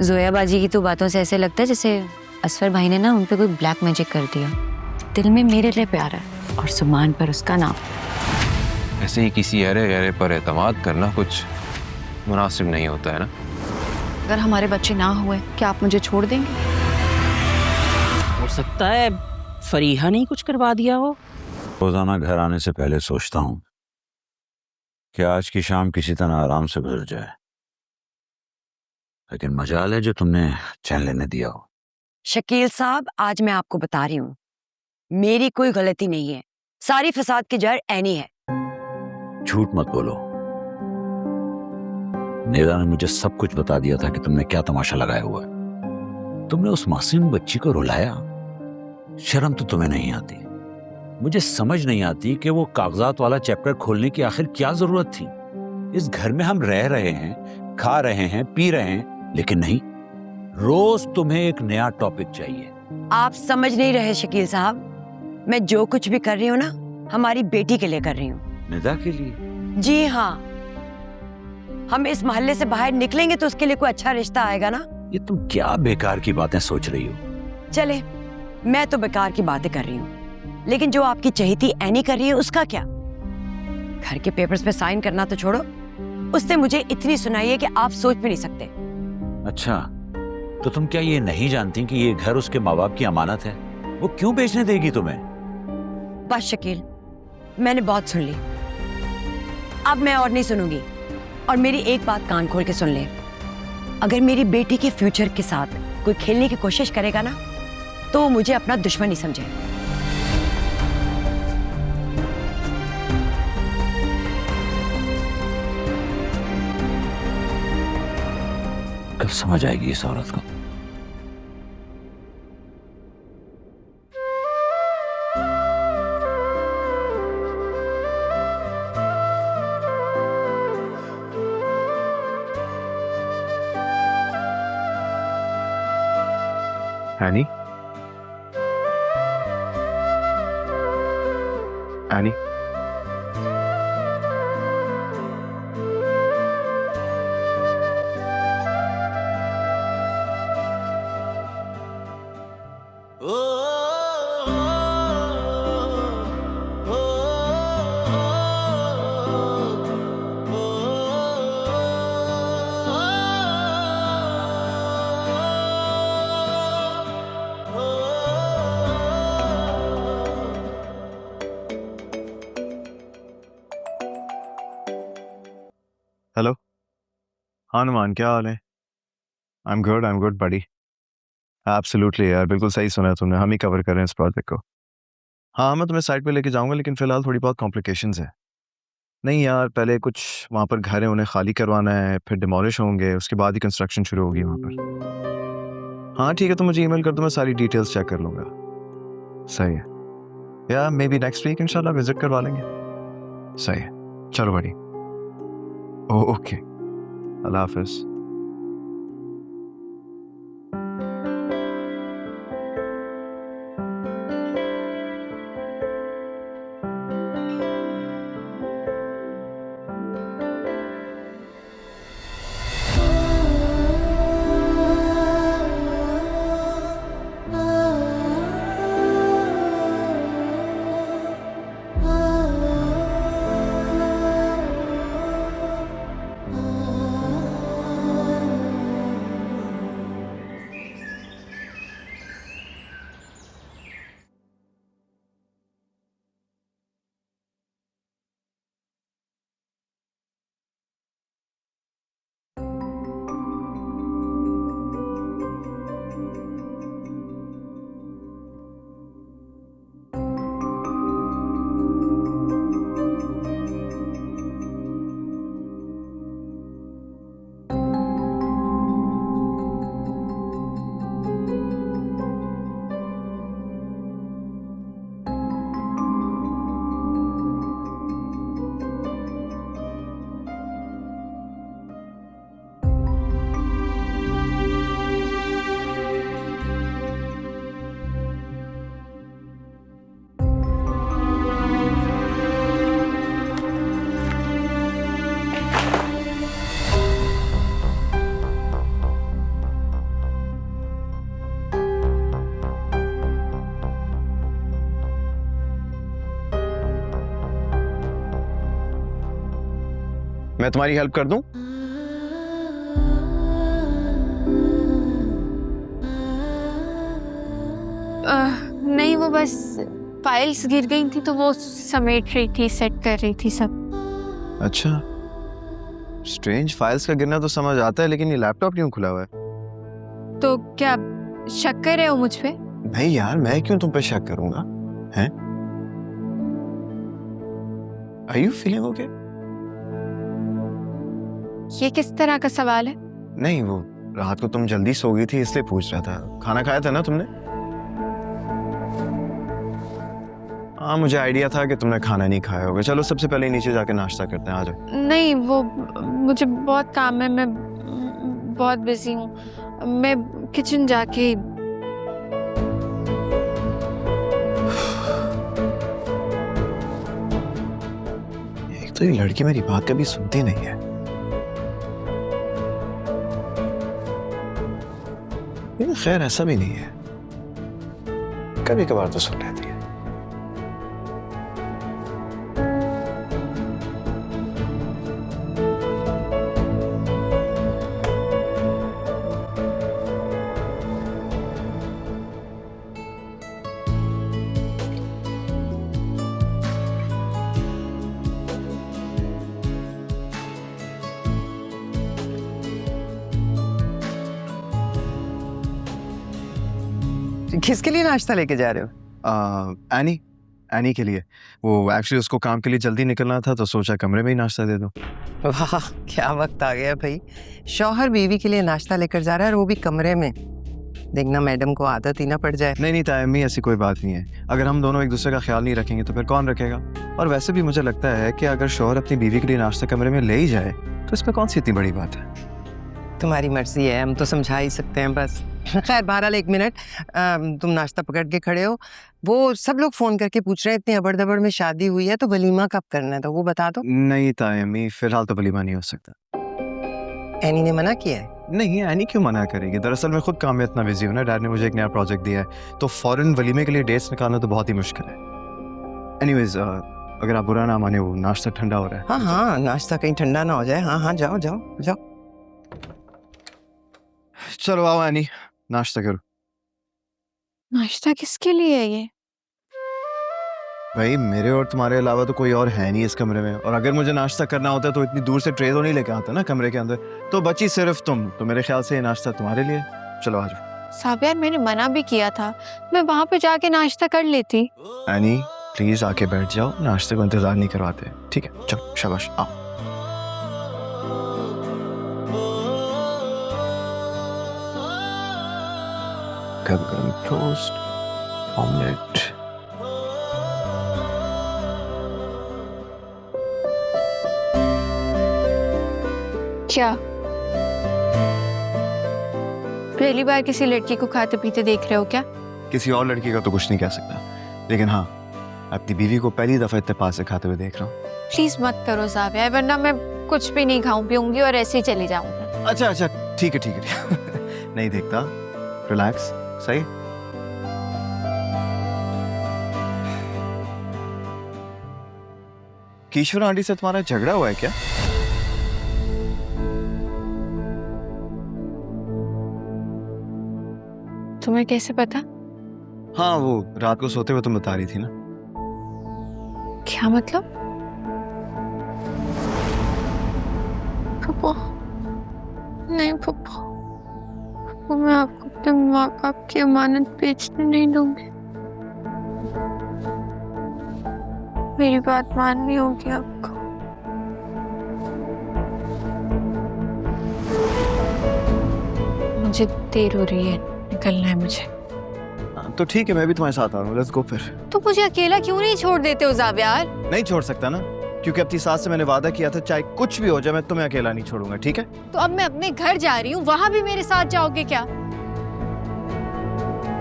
जोया बाजी की तो बातों से ऐसे लगता है जैसे असफर भाई ने ना उन पे कोई ब्लैक मैजिक कर दिया। दिल में मेरे लिए प्यार है और जुबान पर उसका नाम। ऐसे ही किसी अरे गहरे पर एतमाद करना कुछ मुनासिब नहीं होता है ना। अगर हमारे बच्चे ना हुए क्या आप मुझे छोड़ देंगे? हो सकता है फरीहा ने ही कुछ करवा दिया हो। रोजाना घर आने से पहले सोचता हूँ कि आज की शाम किसी तरह आराम से गुजर जाए, लेकिन मजाल है जो तुमने चैन लेने दिया हो। शकील साहब, आज मैं आपको बता रही हूँ, मेरी कोई गलती नहीं है। सारी फसाद की जड़ एनी है। झूठ मत बोलो। नेदा ने मुझे सब कुछ बता दिया था कि तुमने क्या तमाशा लगाया हुआ है। तुमने उस मासूम बच्ची को रुलाया। शर्म तो तुम्हें नहीं आती। मुझे समझ नहीं आती कि वो कागजात वाला चैप्टर खोलने की आखिर क्या जरूरत थी। इस घर में हम रह रहे हैं, खा रहे हैं, पी रहे हैं, लेकिन नहीं, रोज तुम्हें एक नया टॉपिक चाहिए। आप समझ नहीं रहे शकील साहब, मैं जो कुछ भी कर रही हूँ ना, हमारी बेटी के लिए कर रही हूँ। निदा के लिए? जी हाँ, हम इस मोहल्ले से बाहर निकलेंगे तो उसके लिए कोई अच्छा रिश्ता आएगा ना। ये तुम क्या बेकार की बातें सोच रही हो? चले, मैं तो बेकार की बातें कर रही हूँ, लेकिन जो आपकी चहेती एनी कर रही है उसका क्या? घर के पेपर्स पे साइन करना तो छोड़ो, उसने मुझे इतनी सुनाई है कि आप सोच भी नहीं सकते। अच्छा, तो तुम क्या ये नहीं जानती कि ये घर उसके माँ बाप की अमानत है? वो क्यों बेचने देगी तुम्हें? बस शकील, मैंने बहुत सुन ली, अब मैं और नहीं सुनूंगी। और मेरी एक बात कान खोल के सुन ले, अगर मेरी बेटी के फ्यूचर के साथ कोई खेलने की कोशिश करेगा ना, तो वो मुझे अपना दुश्मन ही समझे। कब समझ आएगी इस औरत को? Any, any, hello. हाँ नुमान, क्या हाल है? I am good buddy. Absolutely यार, बिल्कुल सही सुना है तुमने, हम ही कवर कर रहे हैं इस प्रोजेक्ट को। हाँ, मैं तुम्हें साइट पे लेके जाऊंगा, लेकिन फिलहाल थोड़ी बहुत कॉम्प्लिकेशंस है। नहीं यार, पहले कुछ वहाँ पर घर है, उन्हें खाली करवाना है, फिर डिमोलिश होंगे, उसके बाद ही कंस्ट्रक्शन शुरू होगी वहाँ पर। हाँ ठीक है, तो मुझे ईमेल कर दो, मैं सारी डिटेल्स चेक कर लूँगा। सही है यार, मे बी नेक्स्ट वीक इंशाल्लाह विजिट करवा लेंगे। सही है, चलो बड़ी। ओके, अल्लाह हाफिज़। मैं तुम्हारी हेल्प कर दूं? नहीं, वो बस फाइल्स गिर गई थी तो वो समेट रही थी, सेट कर रही थी सब। अच्छा, स्ट्रेंज। फाइल्स का गिरना तो समझ आता है, लेकिन ये लैपटॉप क्यों खुला हुआ है? तो क्या शक कर रहे हो मुझ पे? नहीं यार, मैं क्यों तुम पे शक करूंगा? हैं? Are you feeling okay? ये किस तरह का सवाल है? नहीं, वो रात को तुम जल्दी सो गई थी इसलिए पूछ रहा था। खाना खाया था ना तुमने? हाँ, मुझे आइडिया था कि तुमने खाना नहीं खाया होगा। चलो सबसे पहले नीचे जाके नाश्ता करते हैं, आ जाओ। नहीं, वो मुझे बहुत काम है, मैं बहुत बिजी हूँ। मैं किचन जाके एक तो ये लड़की मेरी बात कभी सुनती नहीं है। लेकिन खैर ऐसा भी नहीं है, कभी कभार तो सुन लेती है। किसके लिए नाश्ता लेके जा रहे हो? एनी के लिए। वो एक्चुअली उसको काम के लिए जल्दी निकलना था तो सोचा कमरे में ही नाश्ता दे दो। वाह, क्या वक्त आ गया भाई। शौहर बीवी के लिए नाश्ता लेकर जा रहा है और वो भी कमरे में। देखना मैडम को आदत ही ना पड़ जाए। नहीं तायम्मी, ऐसी कोई बात नहीं है। अगर हम दोनों एक दूसरे का ख्याल नहीं रखेंगे तो फिर कौन रखेगा? और वैसे भी मुझे लगता है कि अगर शौहर अपनी बीवी के लिए नाश्ता कमरे में ले ही जाए तो इसमें कौन सी इतनी बड़ी बात है? तुम्हारी मर्जी है, हम तो समझा ही सकते हैं बस। खैर बहरहाल, एक मिनट, तुम नाश्ता पकड़ के खड़े हो। वो सब लोग फोन करके पूछ रहे हैं इतनी अबड़ दबड़ में शादी हुई है तो वलीमा कब करना है, तो वो बता दो। नहीं तायम्मी, फिलहाल तो वलीमा नहीं हो सकता। एनी ने मना किया है? नहीं, एनी क्यों मना करेगी? दरअसल मैं खुद काम में इतना बिजी हूँ ना, डैड ने मुझे एक नया प्रोजेक्ट दिया है तो फौरन वलीमे के लिए डेट्स निकालना तो बहुत ही मुश्किल है। एनीवेज, अगर आप बुरा ना माने, वो नाश्ता ठंडा हो रहा है। हाँ हाँ, नाश्ता कहीं ठंडा ना हो जाए। हाँ हाँ, जाओ जाओ जाओ। चलो आओ एनी, नाश्ता करो। नाश्ता किसके लिए है ये? भाई, मेरे और तुम्हारे अलावा तो कोई और है नहीं इस कमरे में, और अगर मुझे नाश्ता करना होता तो इतनी दूर से ट्रे तो नहीं लेके आता ना कमरे के अंदर। तो बची सिर्फ तुम, तो मेरे ख्याल से ये नाश्ता तुम्हारे लिए। चलो आ जाओ। साबियार, मैंने मना भी किया था, मैं वहां पे जाके नाश्ता कर लेती। एनी प्लीज आके बैठ जाओ, नाश्ते को इंतजार नहीं करवाते। ठीक है, चलो शाबाश, आओ। गरम टोस्ट, ऑमलेट। क्या पहली बार किसी लड़की को खाते पीते देख रहे हो क्या? किसी और लड़की का तो कुछ नहीं कह सकता, लेकिन हाँ, अपनी बीवी को पहली दफा इत्तेफाक से खाते हुए देख रहा हूँ। प्लीज मत करो ज़ाबिया, वरना मैं कुछ भी नहीं खाऊं पीऊंगी और ऐसे ही चली जाऊंगी। अच्छा, ठीक है नहीं देखता, रिलैक्स। सही। किशोर आंटी से तुम्हारा झगड़ा हुआ है क्या? तुम्हें कैसे पता? हाँ, वो रात को सोते हुए तुम बता रही थी ना। क्या मतलब? पप्पू, नहीं पप्पू, मैं आपको अपने माँ बाप की अमानत बेचने नहीं दूंगी। मेरी बात माननी होगी आपको। मुझे देर हो रही है, निकलना है मुझे। तो ठीक है, मैं भी तुम्हारे साथ आ रहा हूँ। लेट्स गो फिर। तो मुझे अकेला क्यों नहीं छोड़ देते हो ज़ाबियार? नहीं छोड़ सकता ना, क्योंकि अपनी सास से मैंने वादा किया था चाहे कुछ भी हो जाए मैं तुम्हें अकेला नहीं छोड़ूंगा। ठीक है? तो अब मैं अपने घर जा रही हूँ, वहां भी मेरे साथ जाओगे क्या?